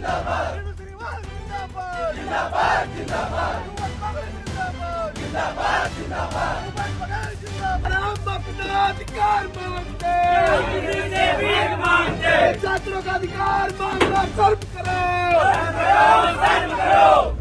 हम अपना अधिकार मांगते, छात्रों का अधिकार मांगना सर्व करो।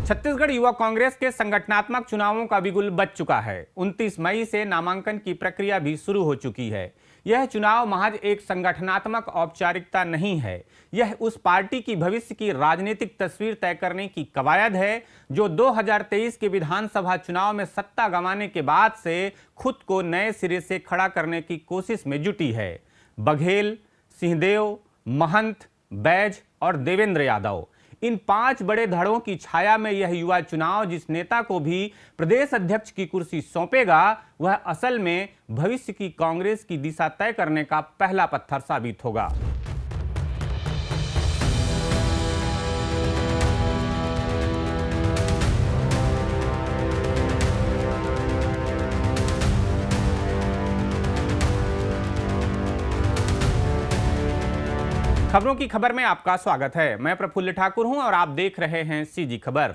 छत्तीसगढ़ युवा कांग्रेस के संगठनात्मक चुनावों का बिगुल बज चुका है। 29 मई से नामांकन की प्रक्रिया भी शुरू हो चुकी है। यह चुनाव महज एक संगठनात्मक औपचारिकता नहीं है, यह उस पार्टी की भविष्य की राजनीतिक तस्वीर तय करने की कवायद है जो 2023 के विधानसभा चुनाव में सत्ता गंवाने के बाद से खुद को नए सिरे से खड़ा करने की कोशिश में जुटी है। बघेल, सिंहदेव, महंत, बैज और देवेंद्र यादव, इन 5 बड़े धड़ों की छाया में यह युवा चुनाव जिस नेता को भी प्रदेश अध्यक्ष की कुर्सी सौंपेगा, वह असल में भविष्य की कांग्रेस की दिशा तय करने का पहला पत्थर साबित होगा। खबरों की खबर में आपका स्वागत है। मैं प्रफुल्ल ठाकुर हूं और आप देख रहे हैं सीजी खबर।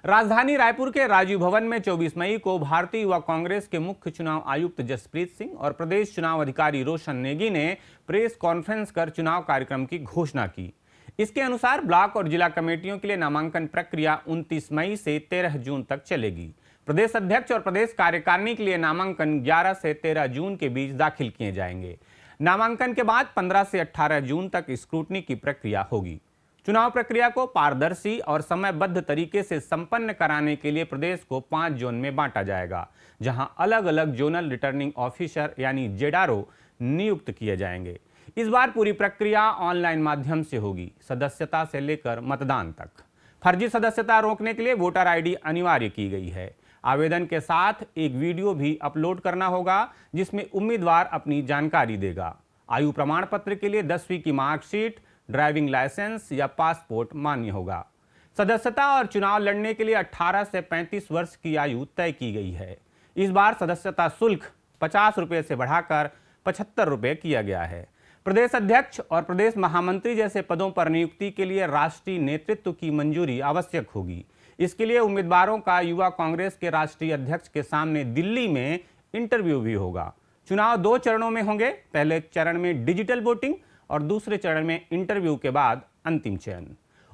राजधानी रायपुर के राजीव भवन में 24 मई को भारतीय युवा कांग्रेस के मुख्य चुनाव आयुक्त जसप्रीत सिंह और प्रदेश चुनाव अधिकारी रोशन नेगी ने प्रेस कॉन्फ्रेंस कर चुनाव कार्यक्रम की घोषणा की। इसके अनुसार ब्लॉक और जिला कमेटियों के लिए नामांकन प्रक्रिया 29 मई से 13 जून तक चलेगी। प्रदेश अध्यक्ष और प्रदेश कार्यकारिणी के लिए नामांकन 11 से 13 जून के बीच दाखिल किए जाएंगे। नामांकन के बाद 15 से 18 जून तक स्क्रूटनी की प्रक्रिया होगी। चुनाव प्रक्रिया को पारदर्शी और समयबद्ध तरीके से संपन्न कराने के लिए प्रदेश को 5 जोन में बांटा जाएगा, जहां अलग अलग जोनल रिटर्निंग ऑफिसर यानी जेडारो नियुक्त किए जाएंगे। इस बार पूरी प्रक्रिया ऑनलाइन माध्यम से होगी, सदस्यता से लेकर मतदान तक। फर्जी सदस्यता रोकने के लिए वोटर आईडी अनिवार्य की गई है। आवेदन के साथ एक वीडियो भी अपलोड करना होगा जिसमें उम्मीदवार अपनी जानकारी देगा। आयु प्रमाण पत्र के लिए 10वीं की मार्कशीट, ड्राइविंग लाइसेंस या पासपोर्ट मान्य होगा। सदस्यता और चुनाव लड़ने के लिए 18 से 35 वर्ष की आयु तय की गई है। इस बार सदस्यता शुल्क 50 रुपये से बढ़ाकर 75 रुपये किया गया है। प्रदेश अध्यक्ष और प्रदेश महामंत्री जैसे पदों पर नियुक्ति के लिए राष्ट्रीय नेतृत्व की मंजूरी आवश्यक होगी। इसके लिए उम्मीदवारों का युवा कांग्रेस के राष्ट्रीय अध्यक्ष के सामने दिल्ली में इंटरव्यू भी होगा। चुनाव 2 चरणों में होंगे। पहले चरण में डिजिटल वोटिंग और दूसरे चरण में इंटरव्यू के बाद अंतिम चयन।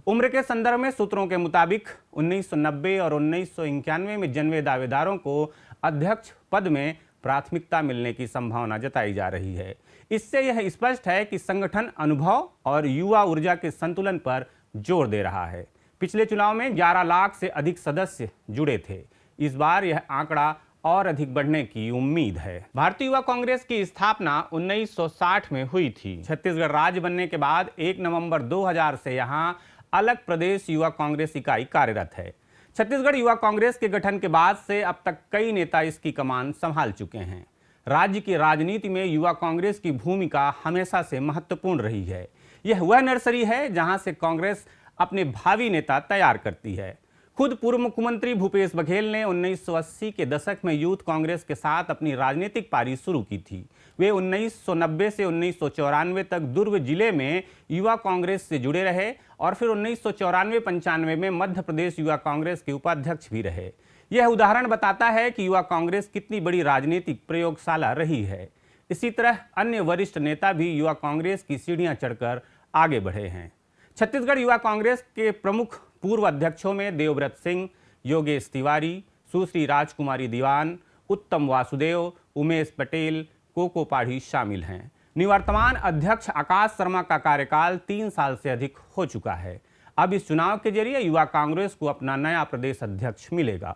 उम्र के संदर्भ में सूत्रों के मुताबिक 1990 और 1991 में जन्मे दावेदारों को अध्यक्ष पद में प्राथमिकता मिलने की संभावना जताई जा रही है। इससे यह स्पष्ट है कि संगठन अनुभव और युवा ऊर्जा के संतुलन पर जोर दे रहा है। पिछले चुनाव में 11 लाख से अधिक सदस्य जुड़े थे। इस बार यह आंकड़ा और अधिक बढ़ने की उम्मीद है। भारतीय युवा कांग्रेस की स्थापना 1960 में हुई थी। छत्तीसगढ़ राज्य बनने के बाद 1 नवंबर 2000 से यहां अलग प्रदेश युवा कांग्रेस इकाई कार्यरत है। छत्तीसगढ़ युवा कांग्रेस के गठन के बाद से अब तक कई नेता इसकी कमान संभाल चुके हैं। राज्य की राजनीति में युवा कांग्रेस की भूमिका हमेशा से महत्वपूर्ण रही है। यह वह नर्सरी है जहां से कांग्रेस अपने भावी नेता तैयार करती है। खुद पूर्व मुख्यमंत्री भूपेश बघेल ने 1980 के दशक में यूथ कांग्रेस के साथ अपनी राजनीतिक पारी शुरू की थी। वे 1990 से 1994 तक दुर्ग जिले में युवा कांग्रेस से जुड़े रहे और फिर 1994-95 में मध्य प्रदेश युवा कांग्रेस के उपाध्यक्ष भी रहे। यह उदाहरण बताता है कि युवा कांग्रेस कितनी बड़ी राजनीतिक प्रयोगशाला रही है। इसी तरह अन्य वरिष्ठ नेता भी युवा कांग्रेस की सीढ़ियां चढ़कर आगे बढ़े हैं। छत्तीसगढ़ युवा कांग्रेस के प्रमुख पूर्व अध्यक्षों में देवव्रत सिंह, योगेश तिवारी, सुश्री राजकुमारी दीवान, उत्तम वासुदेव, उमेश पटेल, कोको पाढ़ी शामिल हैं। निवर्तमान अध्यक्ष आकाश शर्मा का कार्यकाल 3 साल से अधिक हो चुका है। अब इस चुनाव के जरिए युवा कांग्रेस को अपना नया प्रदेश अध्यक्ष मिलेगा।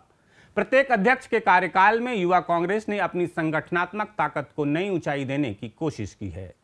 प्रत्येक अध्यक्ष के कार्यकाल में युवा कांग्रेस ने अपनी संगठनात्मक ताकत को नई ऊंचाई देने की कोशिश की है।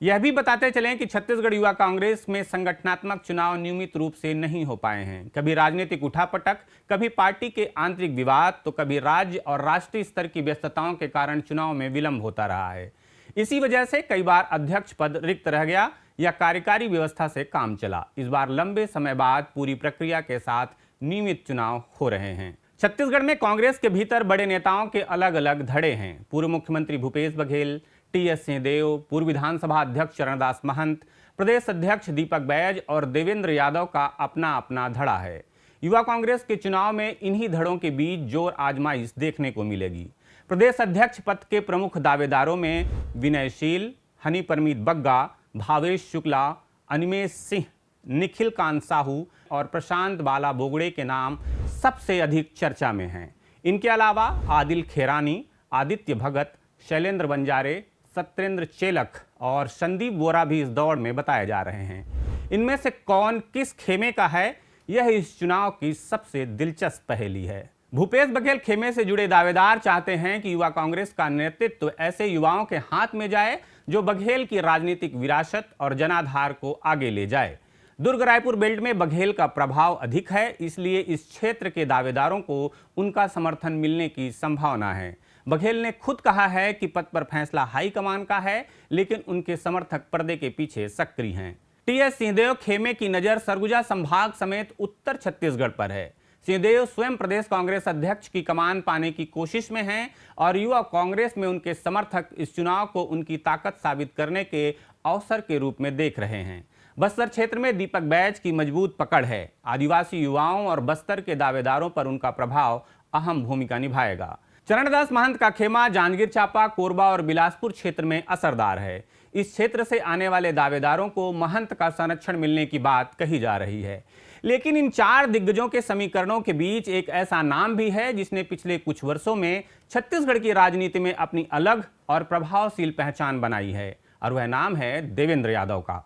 यह भी बताते चलें कि छत्तीसगढ़ युवा कांग्रेस में संगठनात्मक चुनाव नियमित रूप से नहीं हो पाए हैं। कभी राजनीतिक उठापटक, कभी पार्टी के आंतरिक विवाद, तो कभी राज्य और राष्ट्रीय स्तर की व्यस्तताओं के कारण चुनाव में विलंब होता रहा है। इसी वजह से कई बार अध्यक्ष पद रिक्त रह गया या कार्यकारी व्यवस्था से काम चला। इस बार लंबे समय बाद पूरी प्रक्रिया के साथ नियमित चुनाव हो रहे हैं। छत्तीसगढ़ में कांग्रेस के भीतर बड़े नेताओं के अलग अलग धड़े हैं। पूर्व मुख्यमंत्री भूपेश बघेल, टी.एस. सिंहदेव, पूर्व विधानसभा अध्यक्ष चरणदास महंत, प्रदेश अध्यक्ष दीपक बैज और देवेंद्र यादव का अपना अपना धड़ा है। युवा कांग्रेस के चुनाव में इन्हीं धड़ों के बीच जोर आजमाइश देखने को मिलेगी। प्रदेश अध्यक्ष पद के प्रमुख दावेदारों में विनयशील, हनी परमीत बग्गा, भावेश शुक्ला, अनिमेष सिंह, निखिल कांत साहू और प्रशांत बाला बोगड़े के नाम सबसे अधिक चर्चा में हैं। इनके अलावा आदिल खेरानी, आदित्य भगत, शैलेंद्र बंजारे, सत्येंद्र चेलक और संदीप बोरा भी इस दौड़ में बताए जा रहे हैं। इनमें से कौन किस खेमे का है, यह इस चुनाव की सबसे दिलचस्प पहेली है। भूपेश बघेल खेमे से जुड़े दावेदार चाहते हैं कि युवा कांग्रेस का नेतृत्व ऐसे युवाओं के हाथ में जाए जो बघेल की राजनीतिक विरासत और जनाधार को आगे ले जाए। दुर्ग रायपुर बेल्ट में बघेल का प्रभाव अधिक है, इसलिए इस क्षेत्र के दावेदारों को उनका समर्थन मिलने की संभावना है। बघेल ने खुद कहा है कि पद पर फैसला हाईकमान का है, लेकिन उनके समर्थक पर्दे के पीछे सक्रिय हैं। टी.एस. सिंहदेव खेमे की नजर सरगुजा संभाग समेत उत्तर छत्तीसगढ़ पर है। सिंहदेव स्वयं प्रदेश कांग्रेस अध्यक्ष की कमान पाने की कोशिश में हैं और युवा कांग्रेस में उनके समर्थक इस चुनाव को उनकी ताकत साबित करने के अवसर के रूप में देख रहे हैं। बस्तर क्षेत्र में दीपक बैज की मजबूत पकड़ है। आदिवासी युवाओं और बस्तर के दावेदारों पर उनका प्रभाव अहम भूमिका निभाएगा। चरणदास महंत का खेमा जांजगीर चांपा, कोरबा और बिलासपुर क्षेत्र में असरदार है। इस क्षेत्र से आने वाले दावेदारों को महंत का संरक्षण मिलने की बात कही जा रही है। लेकिन इन चार दिग्गजों के समीकरणों के बीच एक ऐसा नाम भी है जिसने पिछले कुछ वर्षों में छत्तीसगढ़ की राजनीति में अपनी अलग और प्रभावशील पहचान बनाई है, और वह नाम है देवेंद्र यादव का।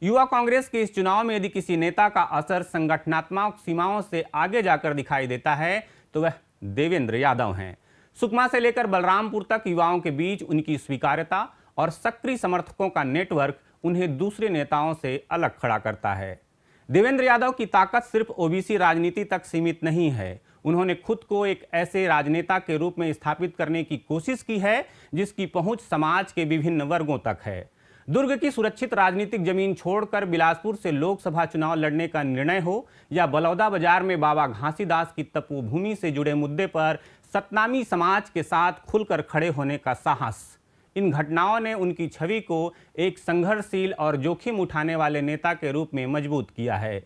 युवा कांग्रेस के इस चुनाव में यदि किसी नेता का असर संगठनात्मक सीमाओं से आगे जाकर दिखाई देता है तो वह देवेंद्र यादव हैं। सुकमा से लेकर बलरामपुर तक युवाओं के बीच उनकी स्वीकार्यता और सक्रिय समर्थकों का नेटवर्क उन्हें दूसरे नेताओं से अलग खड़ा करता है। देवेंद्र यादव की ताकत सिर्फ ओबीसी राजनीति तक सीमित नहीं है। उन्होंने खुद को एक ऐसे राजनेता के रूप में स्थापित करने की कोशिश की है जिसकी पहुंच समाज के विभिन्न वर्गों तक है। दुर्ग की सुरक्षित राजनीतिक जमीन छोड़कर बिलासपुर से लोकसभा चुनाव लड़ने का निर्णय हो या बलौदा बाजार में बाबा घासीदास की तपोभूमि से जुड़े मुद्दे पर सतनामी समाज के साथ खुलकर खड़े होने का साहस, इन घटनाओं ने उनकी छवि को एक संघर्षशील और जोखिम उठाने वाले नेता के रूप में मजबूत किया है।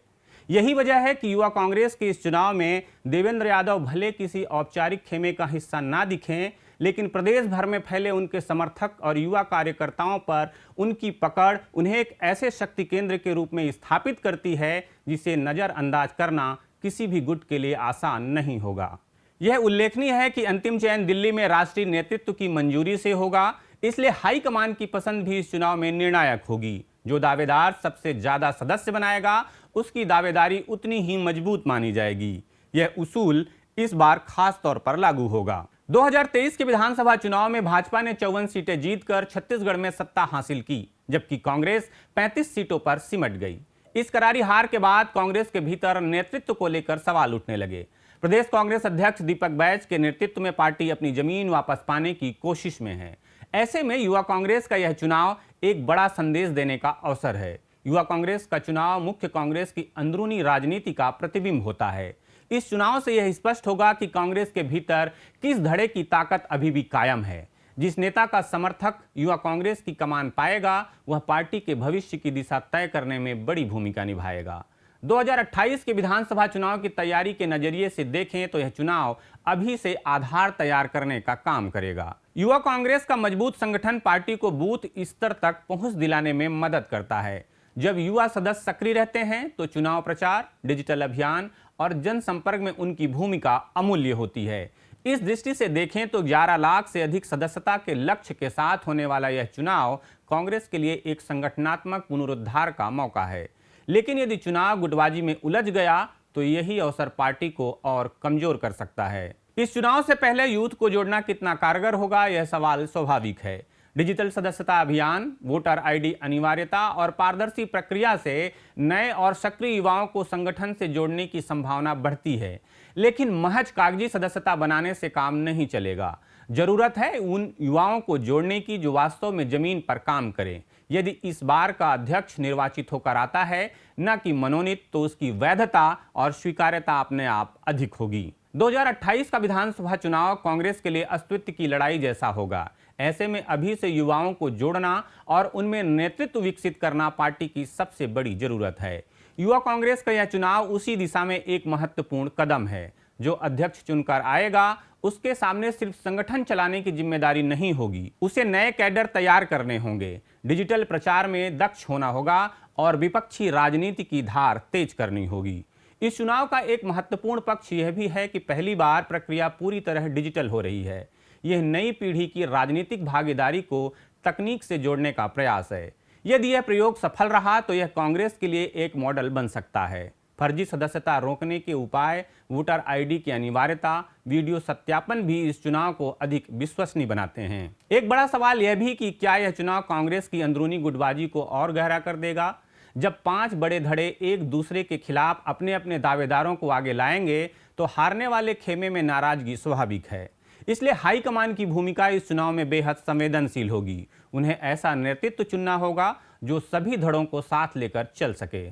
यही वजह है कि युवा कांग्रेस के इस चुनाव में देवेंद्र यादव भले किसी औपचारिक खेमे का हिस्सा ना दिखें, लेकिन प्रदेश भर में फैले उनके समर्थक और युवा कार्यकर्ताओं पर उनकी पकड़ उन्हें एक ऐसे शक्ति केंद्र के रूप में स्थापित करती है जिसे नज़रअंदाज करना किसी भी गुट के लिए आसान नहीं होगा। यह उल्लेखनीय है कि अंतिम चयन दिल्ली में राष्ट्रीय नेतृत्व की मंजूरी से होगा, इसलिए हाईकमान की पसंद भी इस चुनाव में निर्णायक होगी। जो दावेदार सबसे ज्यादा सदस्य बनाएगा उसकी दावेदारी उतनी ही मजबूत मानी जाएगी। यह उसूल इस बार खास तौर पर लागू होगा। 2023 के विधानसभा चुनाव में भाजपा ने 54 सीटें जीतकर छत्तीसगढ़ में सत्ता हासिल की, जबकि कांग्रेस 35 सीटों पर सिमट गई। इस करारी हार के बाद कांग्रेस के भीतर नेतृत्व को लेकर सवाल उठने लगे। प्रदेश कांग्रेस अध्यक्ष दीपक बैज के नेतृत्व में पार्टी अपनी जमीन वापस पाने की कोशिश में है। ऐसे में युवा कांग्रेस का यह चुनाव एक बड़ा संदेश देने का अवसर है। युवा कांग्रेस का चुनाव मुख्य कांग्रेस की अंदरूनी राजनीति का प्रतिबिंब होता है। इस चुनाव से यह स्पष्ट होगा कि कांग्रेस के भीतर किस धड़े की ताकत अभी भी कायम है। जिस नेता का समर्थक युवा कांग्रेस की कमान पाएगा वह पार्टी के भविष्य की दिशा तय करने में बड़ी भूमिका निभाएगा। 2028 के विधानसभा चुनाव की तैयारी के नजरिए से देखें तो यह चुनाव अभी से आधार तैयार करने का काम करेगा। युवा कांग्रेस का मजबूत संगठन पार्टी को बूथ स्तर तक पहुंच दिलाने में मदद करता है। जब युवा सदस्य सक्रिय रहते हैं तो चुनाव प्रचार, डिजिटल अभियान और जनसंपर्क में उनकी भूमिका अमूल्य होती है। इस दृष्टि से देखें तो 11 लाख से अधिक सदस्यता के लक्ष्य के साथ होने वाला यह चुनाव कांग्रेस के लिए एक संगठनात्मक पुनरुद्धार का मौका है। लेकिन यदि चुनाव गुटबाजी में उलझ गया तो यही अवसर पार्टी को और कमजोर कर सकता है। इस चुनाव से पहले यूथ को जोड़ना कितना कारगर होगा, यह सवाल स्वाभाविक है। डिजिटल सदस्यता अभियान, वोटर आईडी अनिवार्यता और पारदर्शी प्रक्रिया से नए और सक्रिय युवाओं को संगठन से जोड़ने की संभावना बढ़ती है। लेकिन महज कागजी सदस्यता बनाने से काम नहीं चलेगा। जरूरत है उन युवाओं को जोड़ने की जो वास्तव में जमीन पर काम करें। यदि इस बार का अध्यक्ष निर्वाचित होकर आता है न कि मनोनीत, तो उसकी वैधता और स्वीकार्यता अपने आप अधिक होगी। 2028 का विधानसभा चुनाव कांग्रेस के लिए अस्तित्व की लड़ाई जैसा होगा। ऐसे में अभी से युवाओं को जोड़ना और उनमें नेतृत्व विकसित करना पार्टी की सबसे बड़ी जरूरत है। युवा कांग्रेस का यह चुनाव उसी दिशा में एक महत्वपूर्ण कदम है। जो अध्यक्ष चुनकर आएगा उसके सामने सिर्फ संगठन चलाने की जिम्मेदारी नहीं होगी, उसे नए कैडर तैयार करने होंगे, डिजिटल प्रचार में दक्ष होना होगा और विपक्षी राजनीति की धार तेज करनी होगी। इस चुनाव का एक महत्वपूर्ण पक्ष यह भी है कि पहली बार प्रक्रिया पूरी तरह डिजिटल हो रही है। यह नई पीढ़ी की राजनीतिक भागीदारी को तकनीक से जोड़ने का प्रयास है। यदि यह प्रयोग सफल रहा तो यह कांग्रेस के लिए एक मॉडल बन सकता है। फर्जी सदस्यता रोकने के उपाय, वोटर आईडी की अनिवार्यता, वीडियो सत्यापन भी इस चुनाव को अधिक विश्वसनीय बनाते हैं। एक बड़ा सवाल यह भी कि क्या यह चुनाव कांग्रेस की अंदरूनी गुटबाजी को और गहरा कर देगा। जब 5 बड़े धड़े एक दूसरे के खिलाफ अपने अपने दावेदारों को आगे लाएंगे तो हारने वाले खेमे में नाराजगी स्वाभाविक है। इसलिए हाईकमान की भूमिका इस चुनाव में बेहद संवेदनशील होगी। उन्हें ऐसा नेतृत्व चुनना होगा जो सभी धड़ों को साथ लेकर चल सके।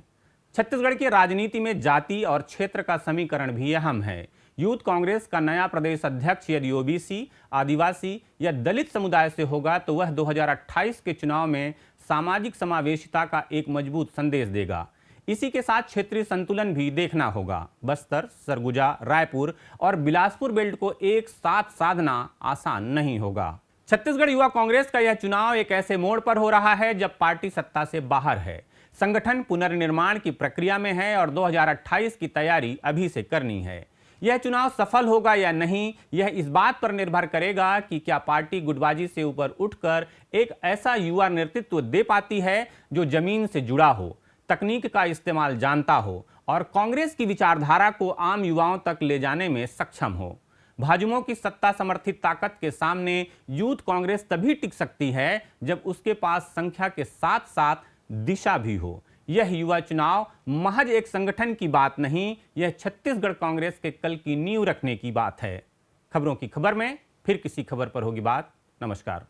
छत्तीसगढ़ की राजनीति में जाति और क्षेत्र का समीकरण भी अहम है। यूथ कांग्रेस का नया प्रदेश अध्यक्ष यदि ओबीसी, आदिवासी या दलित समुदाय से होगा तो वह 2028 के चुनाव में सामाजिक समावेशिता का एक मजबूत संदेश देगा। इसी के साथ क्षेत्रीय संतुलन भी देखना होगा। बस्तर, सरगुजा, रायपुर और बिलासपुर बेल्ट को एक साथ साधना आसान नहीं होगा। छत्तीसगढ़ युवा कांग्रेस का यह चुनाव एक ऐसे मोड़ पर हो रहा है जब पार्टी सत्ता से बाहर है, संगठन पुनर्निर्माण की प्रक्रिया में है और 2028 की तैयारी अभी से करनी है। यह चुनाव सफल होगा या नहीं, यह इस बात पर निर्भर करेगा कि क्या पार्टी गुटबाजी से ऊपर उठकर एक ऐसा युवा नेतृत्व दे पाती है जो जमीन से जुड़ा हो, तकनीक का इस्तेमाल जानता हो और कांग्रेस की विचारधारा को आम युवाओं तक ले जाने में सक्षम हो। भाजपाओं की सत्ता समर्थित ताकत के सामने यूथ कांग्रेस तभी टिक सकती है जब उसके पास संख्या के साथ साथ दिशा भी हो। यह युवा चुनाव महज एक संगठन की बात नहीं, यह छत्तीसगढ़ कांग्रेस के कल की नींव रखने की बात है। खबरों की खबर में फिर किसी खबर पर होगी बात। नमस्कार।